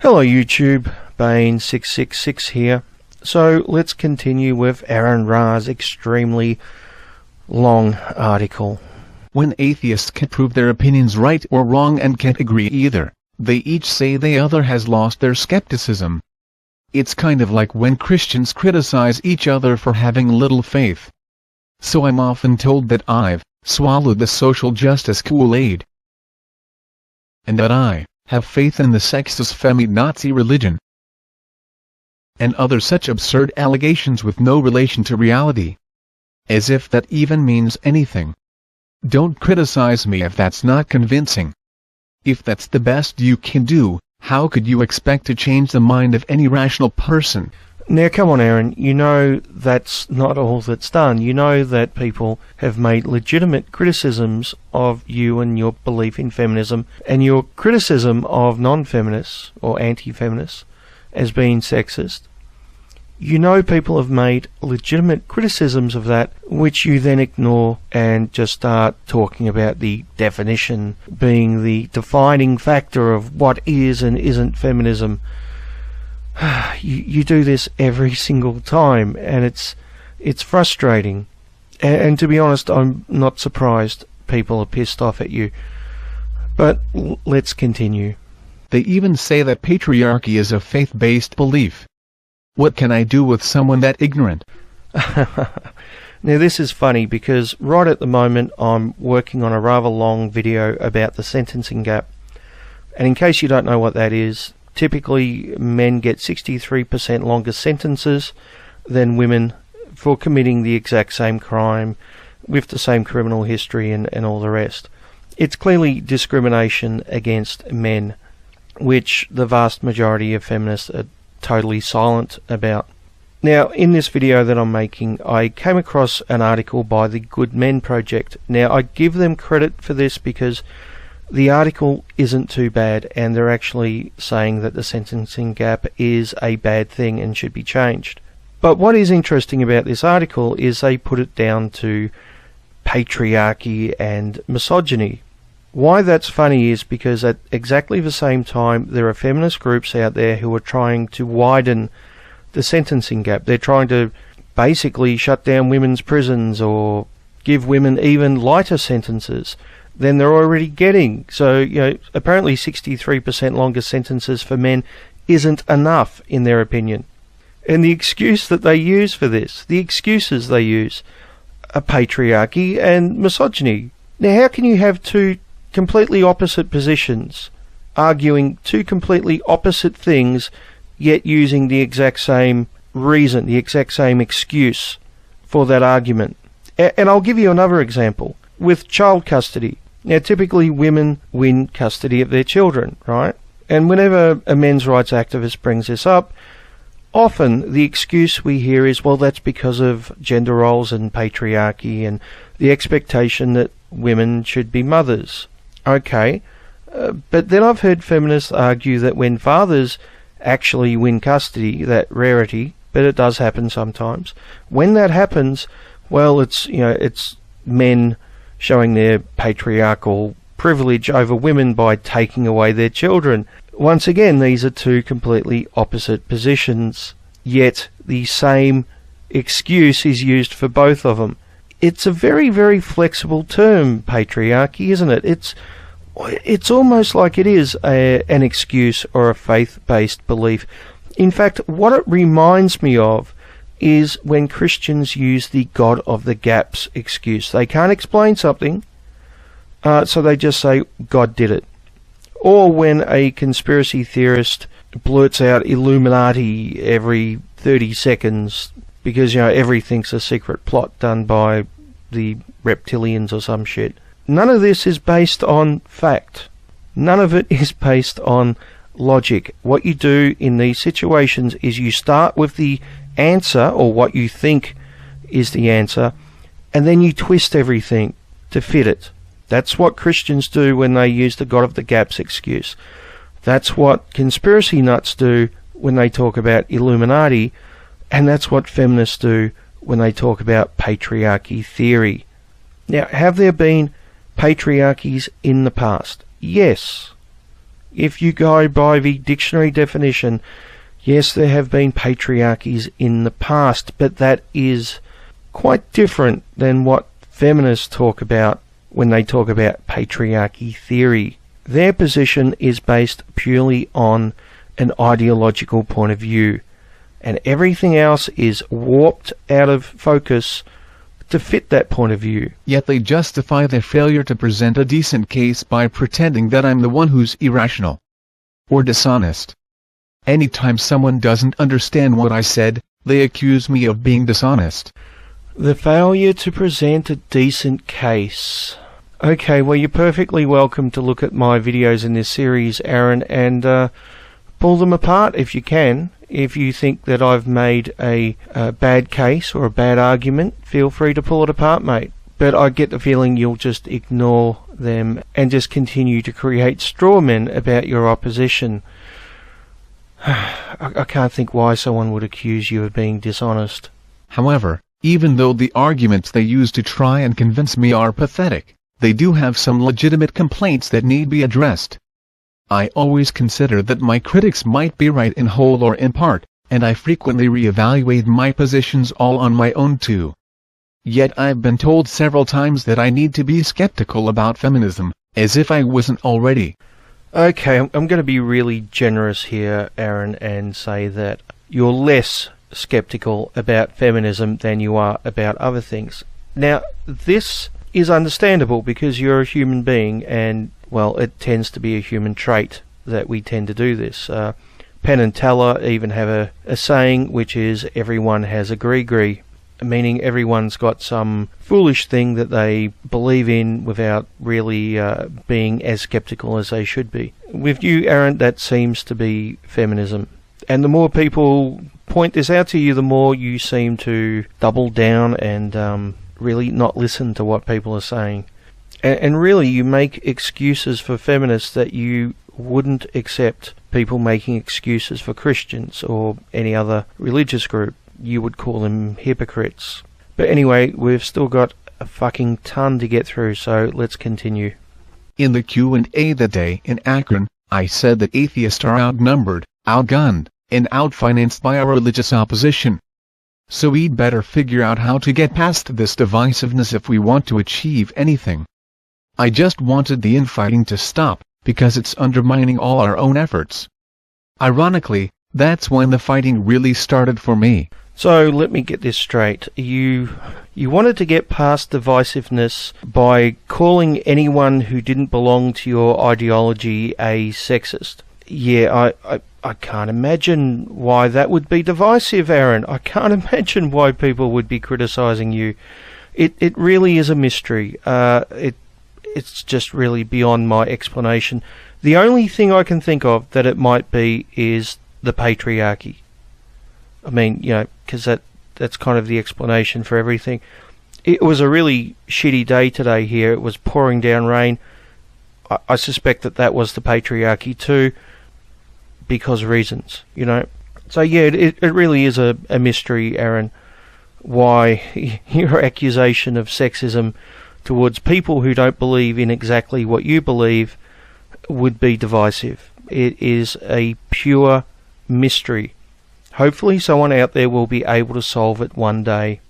Hello YouTube, Bane666 here. So let's continue with AronRa's extremely long article. When atheists can prove their opinions right or wrong and can't agree either, they each say the other has lost their skepticism. It's kind of like when Christians criticize each other for having little faith. So I'm often told that I've swallowed the social justice Kool-Aid, and that I have faith in the sexist femi-Nazi religion, and other such absurd allegations with no relation to reality. As if that even means anything. Don't criticize me if that's not convincing. If that's the best you can do, how could you expect to change the mind of any rational person? Now come on Aaron, you know that's not all that's done. You know that people have made legitimate criticisms of you and your belief in feminism, and your criticism of non-feminists or anti-feminists as being sexist. You know people have made legitimate criticisms of that, which you then ignore and just start talking about the definition being the defining factor of what is and isn't feminism. You do this every single time, and it's frustrating. And to be honest, I'm not surprised people are pissed off at you. But let's continue. They even say that patriarchy is a faith-based belief. What can I do with someone that ignorant? Now this is funny because right at the moment I'm working on a rather long video about the sentencing gap. And in case you don't know what that is, typically men get 63% longer sentences than women for committing the exact same crime with the same criminal history and all the rest. It's clearly discrimination against men, which the vast majority of feminists are totally silent about. Now, in this video that I'm making, I came across an article by the Good Men Project. Now, I give them credit for this because the article isn't too bad, and they're actually saying that the sentencing gap is a bad thing and should be changed. But what is interesting about this article is they put it down to patriarchy and misogyny. Why that's funny is because at exactly the same time there are feminist groups out there who are trying to widen the sentencing gap. They're trying to basically shut down women's prisons or give women even lighter sentences than they're already getting. So, you know, apparently 63% longer sentences for men isn't enough in their opinion. And the excuse that they use for this, the excuses they use, are patriarchy and misogyny. Now, how can you have two completely opposite positions arguing two completely opposite things yet using the exact same reason, the exact same excuse for that argument? And I'll give you another example with child custody. Now, typically women win custody of their children, right? And whenever a men's rights activist brings this up, often the excuse we hear is, well, that's because of gender roles and patriarchy and the expectation that women should be mothers. Okay, but then I've heard feminists argue that when fathers actually win custody, that rarity, but it does happen sometimes. When that happens, well, it's men showing their patriarchal privilege over women by taking away their children. Once again, these are two completely opposite positions, yet the same excuse is used for both of them. It's a very, very flexible term, patriarchy, isn't it? It's almost like it is an excuse or a faith-based belief. In fact, what it reminds me of is when Christians use the God of the gaps excuse. They can't explain something, so they just say, God did it. Or when a conspiracy theorist blurts out Illuminati every 30 seconds because, everything's a secret plot done by the reptilians or some shit. None of this is based on fact. None of it is based on logic. What you do in these situations is you start with the answer, or what you think is the answer, and then you twist everything to fit it. That's what Christians do when they use the God of the gaps excuse. That's what conspiracy nuts do when they talk about Illuminati, and that's what feminists do when they talk about patriarchy theory. Now, have there been patriarchies in the past? Yes. If you go by the dictionary definition, yes, there have been patriarchies in the past, but that is quite different than what feminists talk about when they talk about patriarchy theory. Their position is based purely on an ideological point of view, and everything else is warped out of focus to fit that point of view. Yet they justify their failure to present a decent case by pretending that I'm the one who's irrational or dishonest. Anytime someone doesn't understand what I said, they accuse me of being dishonest. The failure to present a decent case. Okay, well, you're perfectly welcome to look at my videos in this series, Aron, and pull them apart if you can. If you think that I've made a bad case or a bad argument, feel free to pull it apart, mate. But I get the feeling you'll just ignore them and just continue to create straw men about your opposition. I can't think why someone would accuse you of being dishonest. However, even though the arguments they use to try and convince me are pathetic, they do have some legitimate complaints that need be addressed. I always consider that my critics might be right in whole or in part, and I frequently reevaluate my positions all on my own too. Yet I've been told several times that I need to be skeptical about feminism, as if I wasn't already. Okay, I'm going to be really generous here, Aron, and say that you're less skeptical about feminism than you are about other things. Now, this is understandable because you're a human being, and well, it tends to be a human trait that we tend to do this. Penn and Teller even have a saying, which is everyone has a gree-gree, meaning everyone's got some foolish thing that they believe in without really being as skeptical as they should be. With you, Aron, that seems to be feminism. And the more people point this out to you, the more you seem to double down and really not listen to what people are saying. And really, you make excuses for feminists that you wouldn't accept people making excuses for Christians or any other religious group. You would call them hypocrites. But anyway, we've still got a fucking ton to get through, so let's continue. In the Q&A that day in Akron, I said that atheists are outnumbered, outgunned, and outfinanced by our religious opposition. So we'd better figure out how to get past this divisiveness if we want to achieve anything. I just wanted the infighting to stop, because it's undermining all our own efforts. Ironically, that's when the fighting really started for me. So let me get this straight. You wanted to get past divisiveness by calling anyone who didn't belong to your ideology a sexist. Yeah, I can't imagine why that would be divisive, Aron. I can't imagine why people would be criticizing you. It really is a mystery. It's just really beyond my explanation. The only thing I can think of that it might be is the patriarchy. I mean, you know, because that's kind of the explanation for everything. It was a really shitty day today here. It was pouring down rain. I suspect that was the patriarchy too, because reasons, you know. So yeah, it really is a mystery, Aron, why your accusation of sexism towards people who don't believe in exactly what you believe would be divisive. It is a pure mystery. Hopefully someone out there will be able to solve it one day.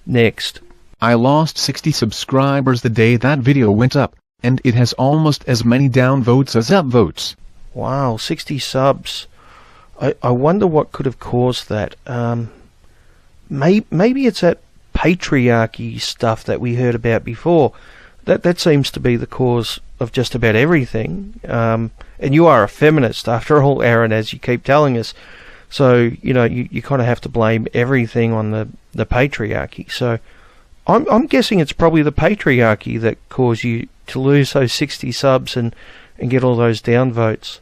Next. I lost 60 subscribers the day that video went up, and it has almost as many downvotes as upvotes. Wow, 60 subs. I wonder what could have caused that. Maybe it's that patriarchy stuff that we heard about before. That seems to be the cause of just about everything. And you are a feminist, after all, Aron, as you keep telling us. So, you know, you kind of have to blame everything on the patriarchy. So I'm guessing it's probably the patriarchy that caused you to lose those 60 subs and get all those downvotes.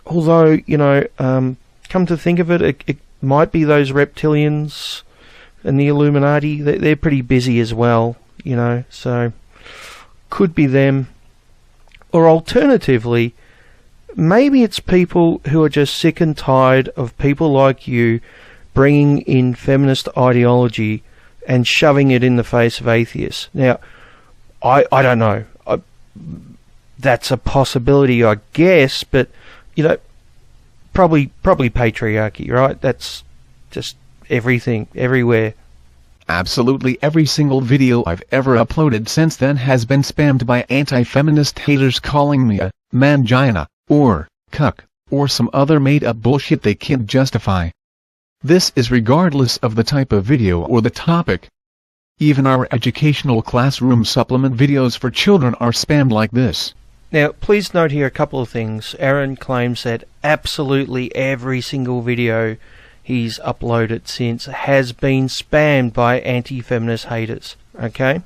Although, you know, come to think of it, it might be those reptilians and the Illuminati. They're pretty busy as well, you know, so could be them. Or alternatively, maybe it's people who are just sick and tired of people like you bringing in feminist ideology and shoving it in the face of atheists. Now, I don't know. that's a possibility, I guess, but, you know, probably patriarchy, right? That's just everything, everywhere. Absolutely every single video I've ever uploaded since then has been spammed by anti-feminist haters calling me a mangina, or cuck, or some other made-up bullshit they can't justify. This is regardless of the type of video or the topic. Even our educational classroom supplement videos for children are spammed like this. Now, please note here a couple of things. Aron claims that absolutely every single video he's uploaded since has been spammed by anti-feminist haters, okay?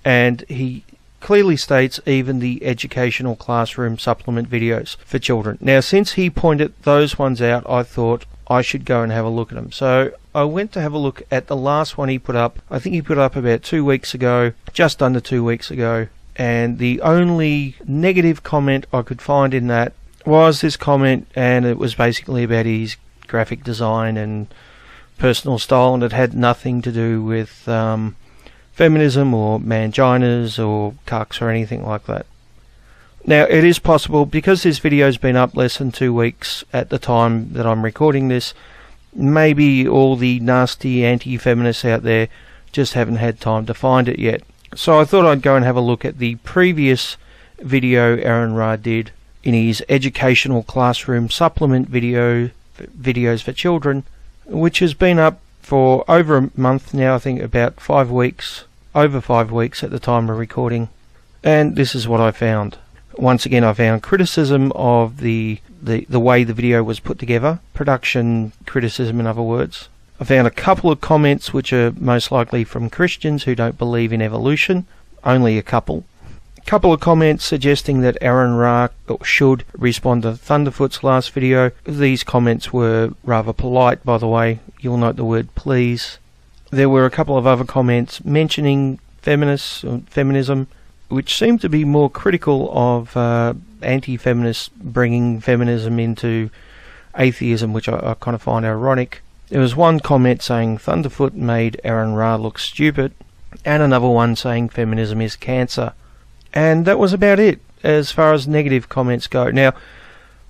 And he clearly states even the educational classroom supplement videos for children. Now, since he pointed those ones out, I thought I should go and have a look at them. So I went to have a look at the last one he put up. I think he put up about 2 weeks ago, just under 2 weeks ago. And the only negative comment I could find in that was this comment, and it was basically about his graphic design and personal style, and it had nothing to do with feminism or manginas or cucks or anything like that. Now, it is possible, because this video's been up less than 2 weeks at the time that I'm recording this, maybe all the nasty anti-feminists out there just haven't had time to find it yet. So I thought I'd go and have a look at the previous video AronRa did in his educational classroom supplement videos for children, which has been up for over a month now. I think about 5 weeks, over 5 weeks at the time of recording. And this is what I found. Once again, I found criticism of the way the video was put together, production criticism in other words. I found a couple of comments which are most likely from Christians who don't believe in evolution, only a couple. A couple of comments suggesting that AronRa should respond to Thunderfoot's last video. These comments were rather polite, by the way. You'll note the word please. There were a couple of other comments mentioning feminists or feminism, which seemed to be more critical of anti-feminists bringing feminism into atheism, which I kind of find ironic. There was one comment saying Thunderfoot made AronRa look stupid, and another one saying feminism is cancer. And that was about it as far as negative comments go. Now,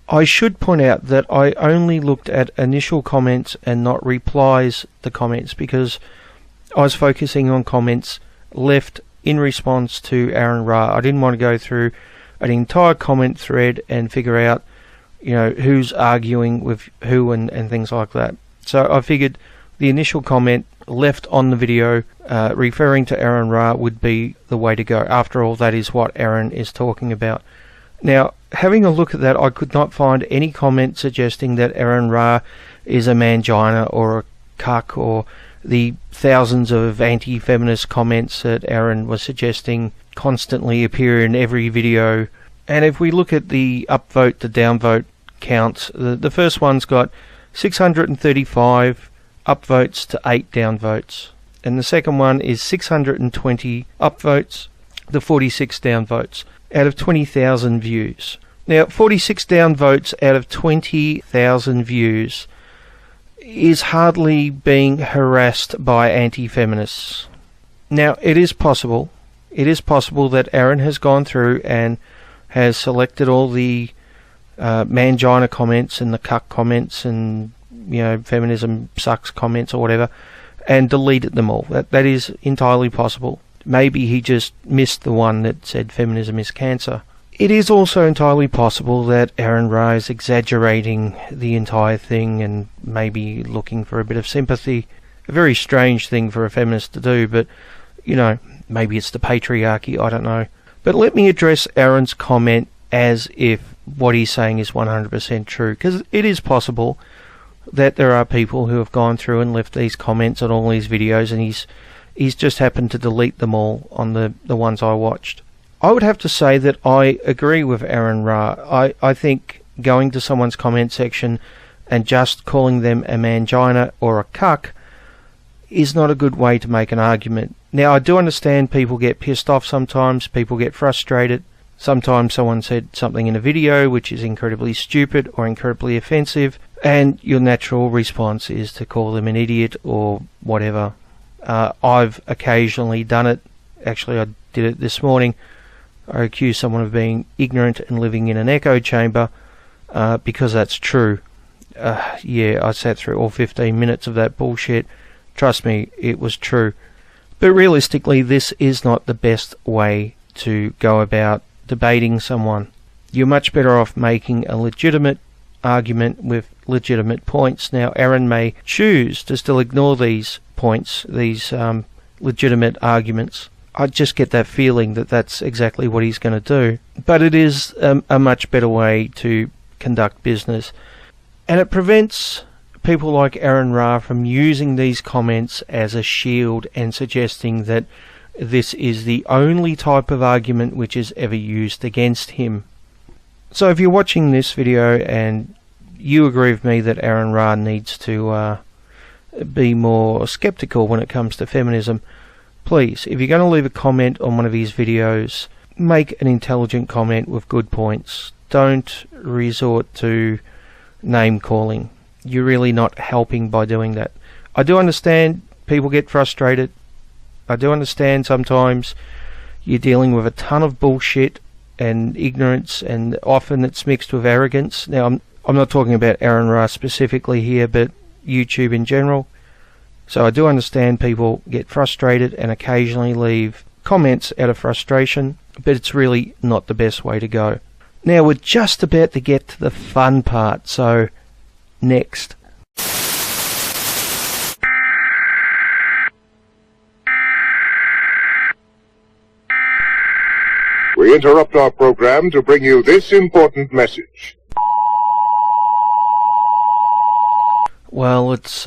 I should point out that I only looked at initial comments and not replies to comments, because I was focusing on comments left in response to AronRa. I didn't want to go through an entire comment thread and figure out, you know, who's arguing with who and things like that. So I figured the initial comment left on the video referring to AronRa would be the way to go. After all, that is what Aron is talking about. Now, having a look at that, I could not find any comment suggesting that AronRa is a mangina or a cuck, or the thousands of anti-feminist comments that Aron was suggesting constantly appear in every video. And if we look at the upvote to downvote counts, the first one's got 635 upvotes to 8 downvotes, and the second one is 620 upvotes to 46 downvotes out of 20,000 views. Now, 46 downvotes out of 20,000 views is hardly being harassed by anti-feminists. Now, it is possible that Aron has gone through and has selected all the mangina comments and the cuck comments and, you know, feminism sucks comments or whatever, and deleted them all. That is entirely possible. Maybe he just missed the one that said feminism is cancer. It is also entirely possible that AronRa is exaggerating the entire thing and maybe looking for a bit of sympathy. A very strange thing for a feminist to do, but, you know, maybe it's the patriarchy, I don't know. But let me address Aron's comment as if what he's saying is 100% true, because it is possible that there are people who have gone through and left these comments on all these videos, and he's just happened to delete them all on the ones I watched. I would have to say that I agree with AronRa. I think going to someone's comment section and just calling them a mangina or a cuck is not a good way to make an argument. Now, I do understand people get pissed off sometimes, people get frustrated. Sometimes someone said something in a video which is incredibly stupid or incredibly offensive, and your natural response is to call them an idiot or whatever. I've occasionally done it. Actually, I did it this morning. I accuse someone of being ignorant and living in an echo chamber, because that's true. Yeah, I sat through all 15 minutes of that bullshit. Trust me, it was true. But realistically, this is not the best way to go about debating someone. You're much better off making a legitimate argument with legitimate points. Now, Aron may choose to still ignore these points, these legitimate arguments. I just get that feeling that that's exactly what he's going to do. But it is a much better way to conduct business. And it prevents people like AronRa from using these comments as a shield and suggesting that this is the only type of argument which is ever used against him. So if you're watching this video and you agree with me that AronRa needs to be more skeptical when it comes to feminism, please, if you're going to leave a comment on one of his videos, make an intelligent comment with good points. Don't resort to name calling. You're really not helping by doing that. I do understand people get frustrated. I do understand sometimes you're dealing with a ton of bullshit and ignorance, and often it's mixed with arrogance. Now, I'm not talking about AronRa specifically here, but YouTube in general. So I do understand people get frustrated and occasionally leave comments out of frustration, but it's really not the best way to go. Now, we're just about to get to the fun part, so next. We interrupt our program to bring you this important message. Well, it's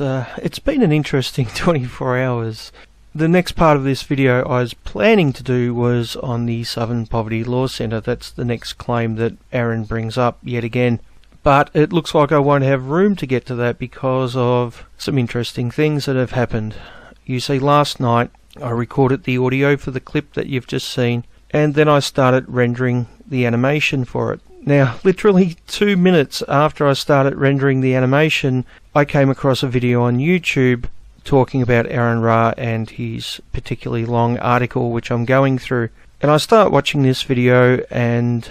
been an interesting 24 hours. The next part of this video I was planning to do was on the Southern Poverty Law Centre. That's the next claim that Aron brings up yet again. But it looks like I won't have room to get to that because of some interesting things that have happened. You see, last night I recorded the audio for the clip that you've just seen, and then I started rendering the animation for it. Now, literally 2 minutes after I started rendering the animation, I came across a video on YouTube talking about AronRa and his particularly long article, which I'm going through. And I start watching this video and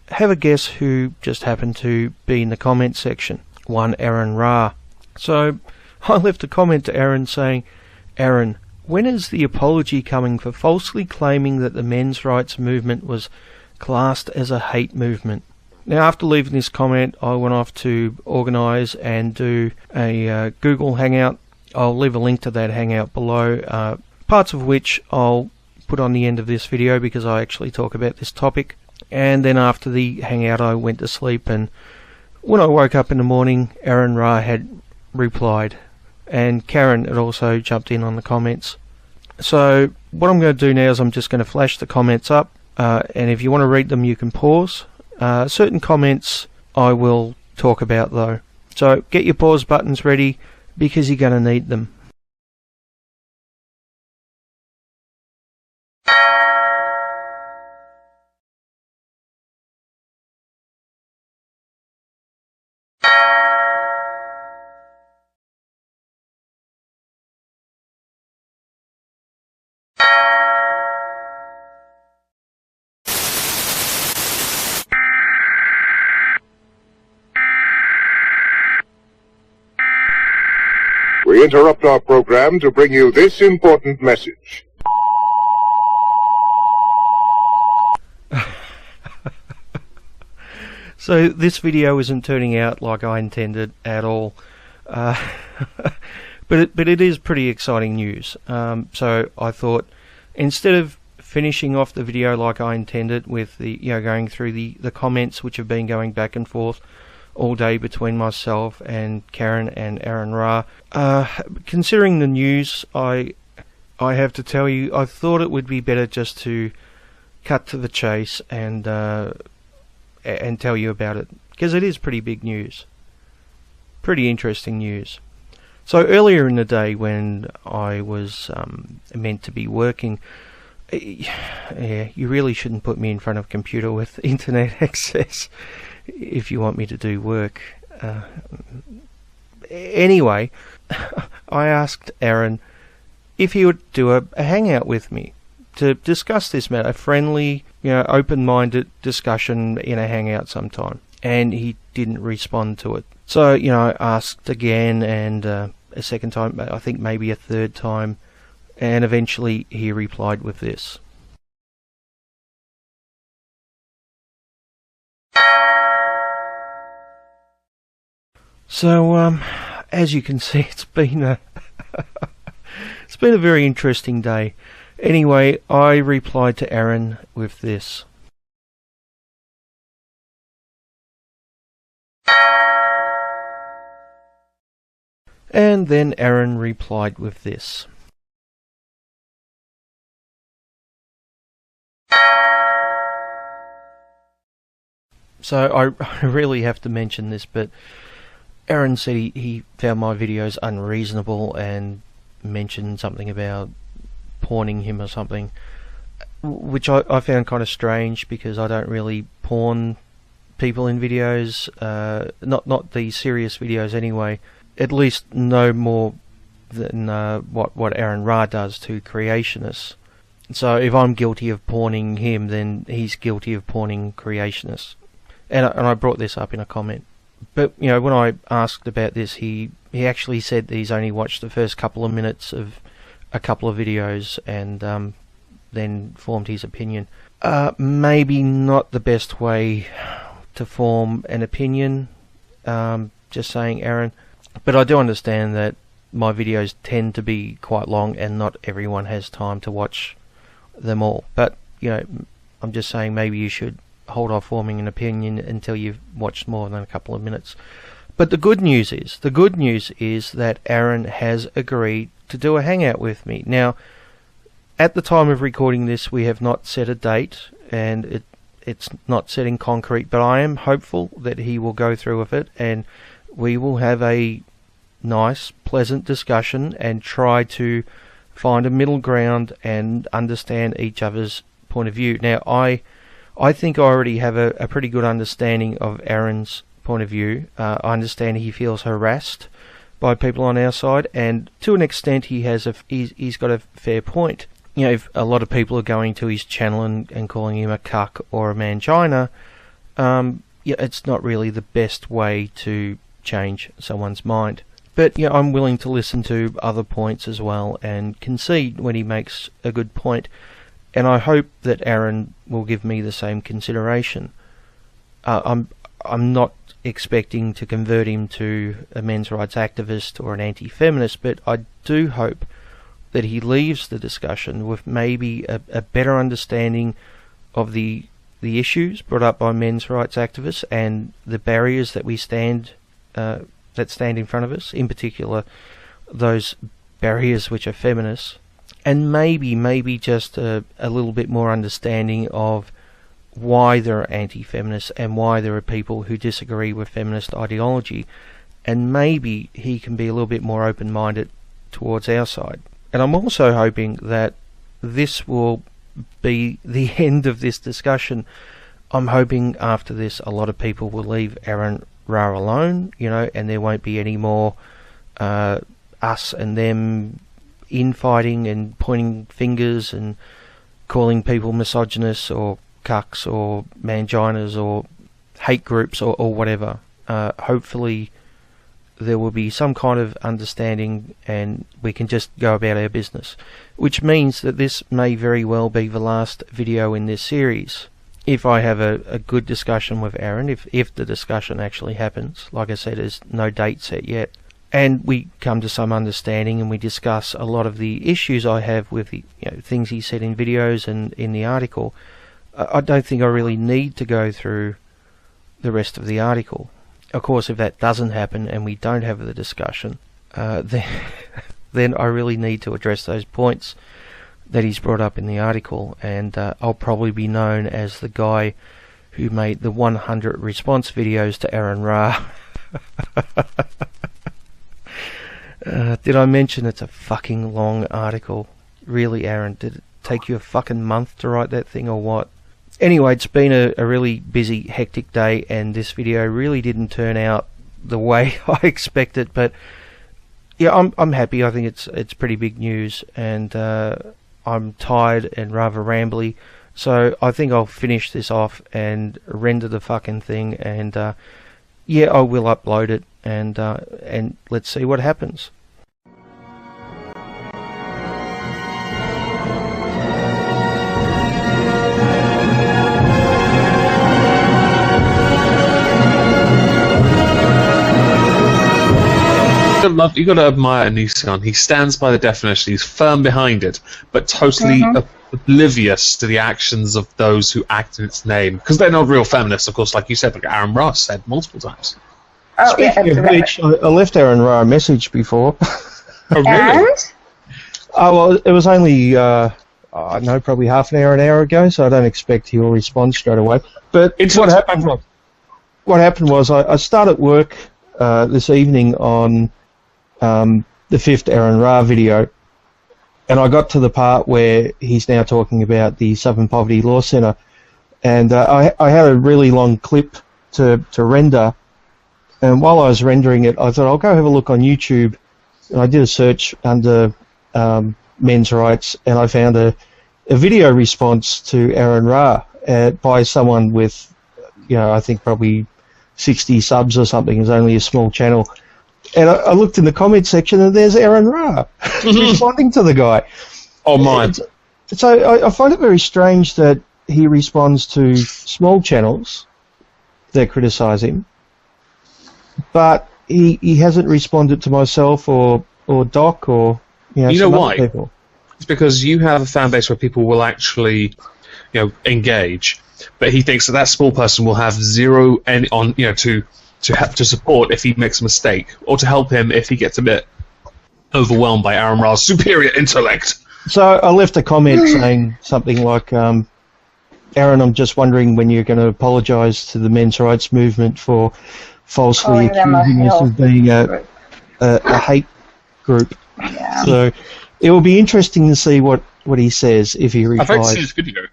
have a guess who just happened to be in the comment section. One AronRa. So I left a comment to Aron saying, "Aron, when is the apology coming for falsely claiming that the men's rights movement was classed as a hate movement?" Now, after leaving this comment, I went off to organise and do a Google Hangout. I'll leave a link to that Hangout below, parts of which I'll put on the end of this video because I actually talk about this topic. And then after the Hangout, I went to sleep, and when I woke up in the morning, AronRa had replied, and Karen had also jumped in on the comments. So what I'm going to do now is I'm just going to flash the comments up, and if you want to read them, you can pause. Certain comments I will talk about though. So get your pause buttons ready because you're going to need them. We interrupt our program to bring you this important message. So this video isn't turning out like I intended at all, but it is pretty exciting news. So I thought, instead of finishing off the video like I intended with the going through the comments which have been going back and forth all day between myself and Karen and AronRa, considering the news, I have to tell you, I thought it would be better just to cut to the chase and tell you about it, because it is pretty big news, pretty interesting news. So earlier in the day when I was meant to be working, yeah, you really shouldn't put me in front of a computer with internet access if you want me to do work. Anyway, I asked Aron if he would do a hangout with me to discuss this matter, a friendly, open-minded discussion in a hangout sometime. And he didn't respond to it. So, I asked again, and a second time, I think maybe a third time, and eventually he replied with this. So, as you can see, it's been a very interesting day. Anyway, I replied to Aron with this. And then Aron replied with this. So I really have to mention this, but Aron said he found my videos unreasonable and mentioned something about porning him or something, which I found kind of strange because I don't really porn people in videos, not the serious videos anyway, at least no more than what AronRa does to creationists. So if I'm guilty of porning him, then he's guilty of porning creationists. And I brought this up in a comment. But, when I asked about this, he actually said that he's only watched the first couple of minutes of a couple of videos and then formed his opinion. Maybe not the best way to form an opinion, just saying, Aron. But I do understand that my videos tend to be quite long and not everyone has time to watch them all. But, I'm just saying maybe you should hold off forming an opinion until you've watched more than a couple of minutes. But the good news is that Aron has agreed to do a hangout with me. Now, at the time of recording this, we have not set a date, and it's not set in concrete, but I am hopeful that he will go through with it, and we will have a nice, pleasant discussion and try to find a middle ground and understand each other's point of view. Now, I think I already have a pretty good understanding of Aron's point of view. I understand he feels harassed by people on our side, and to an extent he's got a fair point. If a lot of people are going to his channel and calling him a cuck or a mangina, it's not really the best way to change someone's mind. But I'm willing to listen to other points as well and concede when he makes a good point. And I hope that Aron will give me the same consideration. I'm not expecting to convert him to a men's rights activist or an anti-feminist, but I do hope that he leaves the discussion with maybe a better understanding of the issues brought up by men's rights activists and the barriers that stand in front of us, in particular those barriers which are feminists. And maybe just a little bit more understanding of why there are anti-feminists and why there are people who disagree with feminist ideology. And maybe he can be a little bit more open-minded towards our side. And I'm also hoping that this will be the end of this discussion. I'm hoping after this a lot of people will leave AronRa alone, and there won't be any more us and them infighting and pointing fingers and calling people misogynists or cucks or manginas or hate groups or whatever. Hopefully there will be some kind of understanding and we can just go about our business, which means that this may very well be the last video in this series. If I have a good discussion with Aron, if the discussion actually happens. Like I said, there's no date set yet. And we come to some understanding and we discuss a lot of the issues I have with the things he said in videos and in the article. I don't think I really need to go through the rest of the article. Of course, if that doesn't happen and we don't have the discussion, then I really need to address those points that he's brought up in the article, and I'll probably be known as the guy who made the 100 response videos to AronRa. Did I mention it's a fucking long article? Really, Aron, did it take you a fucking month to write that thing or what? Anyway, it's been a really busy, hectic day, and this video really didn't turn out the way I expected, but yeah, I'm happy. I think it's pretty big news, and I'm tired and rather rambly. So I think I'll finish this off and render the fucking thing, and yeah, I will upload it, and let's see what happens. You got to admire Onision. He stands by the definition. He's firm behind it, but totally oblivious to the actions of those who act in its name, because they're not real feminists, of course. Like you said, like AronRa said multiple times. Oh, speaking of which, I left AronRa a message before. Oh, really? And? Oh, well, it was only probably half an hour ago, so I don't expect he'll respond straight away. But what happened was I started work this evening on the 5th AronRa video, and I got to the part where he's now talking about the Southern Poverty Law Centre, and I had a really long clip to render, and while I was rendering it, I thought I'll go have a look on YouTube, and I did a search under men's rights, and I found a video response to AronRa by someone with, I think probably 60 subs or something. It's only a small channel. And I looked in the comment section, and there's AronRa responding to the guy. Oh, my. So I find it very strange that he responds to small channels that criticise him, but he hasn't responded to myself or Doc or some other why? people. It's because you have a fan base where people will actually, engage, but he thinks that small person will have zero to support if he makes a mistake, or to help him if he gets a bit overwhelmed by AronRa's superior intellect. So I left a comment saying something like, Aron, I'm just wondering when you're going to apologise to the men's rights movement for falsely accusing us of being a hate group. Yeah. So it will be interesting to see what he says if he replies. I'd like to see his video.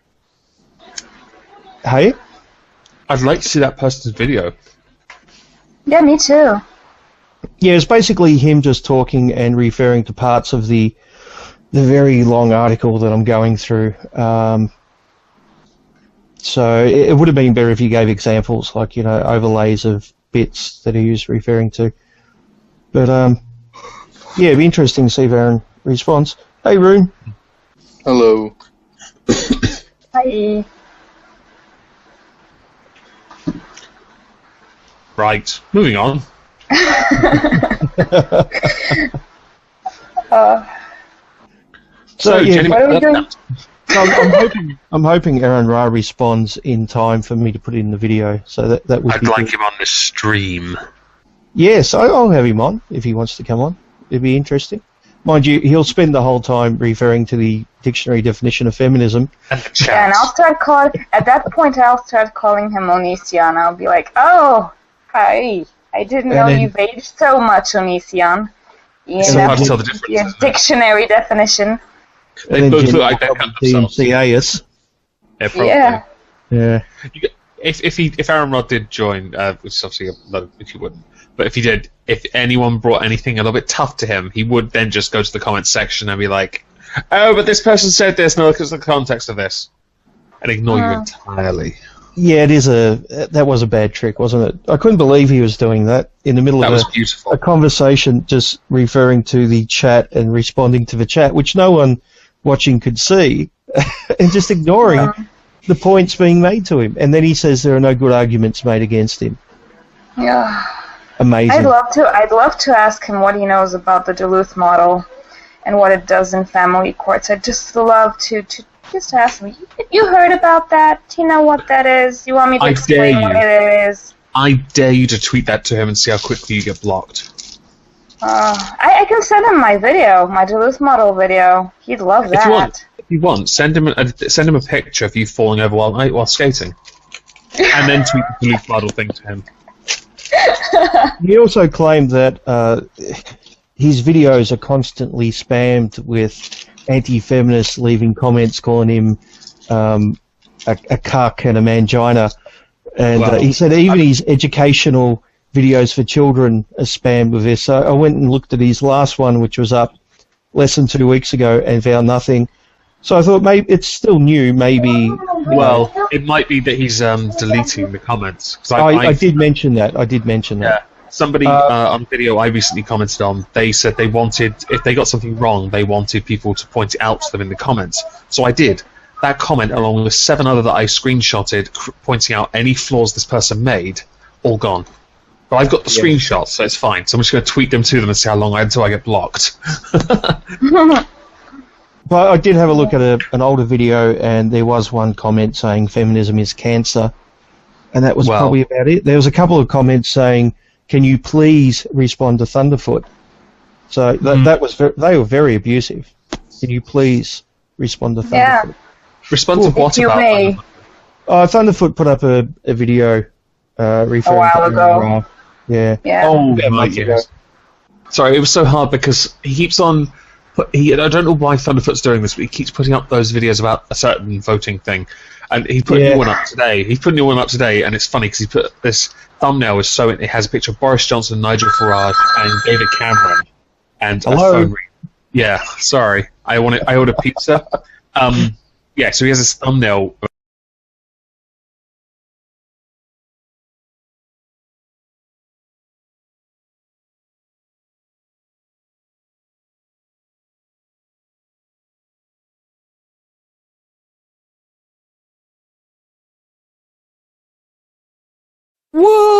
Hey? I'd like to see that person's video. Yeah, me too. Yeah, it's basically him just talking and referring to parts of the very long article that I'm going through. So it would have been better if you gave examples, like, overlays of bits that he was referring to. But, yeah, it'd be interesting to see if Aron responds. Hey, Rune. Hello. Hi. Right, moving on. So yeah, Jenny, what are we doing? I'm hoping AronRa responds in time for me to put it in the video. So that would I'd be like good. him on the stream. Yes, I'll have him on if he wants to come on. It'd be interesting. Mind you, he'll spend the whole time referring to the dictionary definition of feminism. And the chat. Yeah, and I'll start calling him Onision. I'll be like, oh, hi. I didn't know you've aged so much, Onision. It's hard to tell the difference, Your isn't it? dictionary definition. They both look like they cut themselves. DMCA-us. Yeah, probably. Yeah. Yeah. If AronRa did join, which is obviously a lot of if he wouldn't, but if he did, if anyone brought anything a little bit tough to him, he would then just go to the comments section and be like, "Oh, but this person said this. No, look at the context of this," and ignore you entirely. Yeah, that was a bad trick, wasn't it? I couldn't believe he was doing that in the middle That of was beautiful. a conversation, just referring to the chat and responding to the chat, which no one watching could see, and just ignoring the points being made to him. And then he says there are no good arguments made against him. Yeah. Amazing. I'd love to ask him what he knows about the Duluth model and what it does in family courts. I'd just love to just ask him, you heard about that? Do you know what that is? You want me to explain what it is? I dare you to tweet that to him and see how quickly you get blocked. I can send him my video, my Duluth model video. He'd love that. If you want, send him a picture of you falling over while skating, and then tweet the Duluth model thing to him. He also claimed that his videos are constantly spammed with anti-feminists leaving comments calling him a cuck and a mangina. And he said even his educational videos for children are spammed with this. So I went and looked at his last one, which was up less than 2 weeks ago, and found nothing. So I thought maybe it's still new. Maybe. Well, it might be that he's deleting the comments. 'Cause I did mention that. Yeah. Somebody on video I recently commented on, they said they wanted, if they got something wrong, they wanted people to point it out to them in the comments. So I did. That comment, along with 7 other that I screenshotted, pointing out any flaws this person made, all gone. But I've got the screenshots, so it's fine. So I'm just going to tweet them to them and see how long until I get blocked. But I did have a look at an older video, and there was one comment saying feminism is cancer, and that was probably about it. There was a couple of comments saying, "Can you please respond to Thunderfoot?" So that was they were very abusive. Can you please respond to Thunderfoot? Yeah. Respond to what about Thunderfoot? Thunderfoot put up a video referring a while to ago. Yeah. Oh my goodness. Sorry, it was so hard because he keeps on. I don't know why Thunderfoot's doing this, but he keeps putting up those videos about a certain voting thing, and he put a new one up today. He put a new one up today, and it's funny because he put this thumbnail is so it has a picture of Boris Johnson, Nigel Farage, and David Cameron, and a phone ring. Yeah, sorry, I ordered pizza. Yeah, so he has this thumbnail. What?